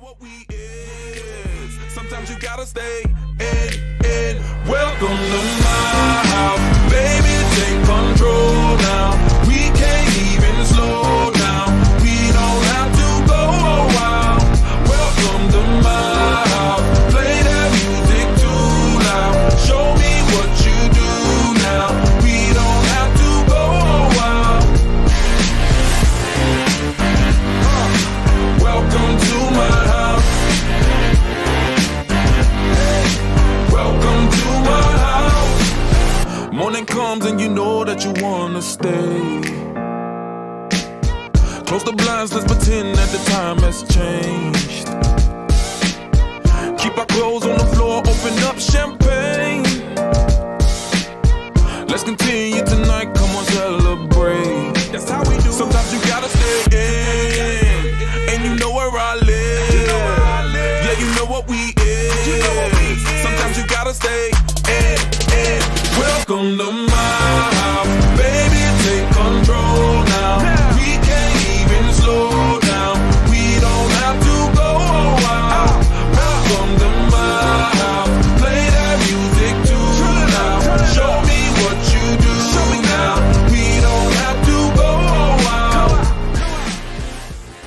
what we is. Sometimes you gotta stay in. Welcome to my house, baby, take control now. We can't even slow down. We don't have to go a while. Welcome to my house, play that music too loud. Show me what you do now. We don't have to go a while. Welcome to my house. Welcome to my house. Morning comes and you know that you wanna stay. Close the blinds, let's pretend that the time has changed. Keep our clothes on the floor, open up champagne. Let's continue tonight, come on, celebrate. That's how we do. Sometimes you gotta stay in, and you know where I live. Yeah, you know what we is. Sometimes you gotta stay in. Welcome to my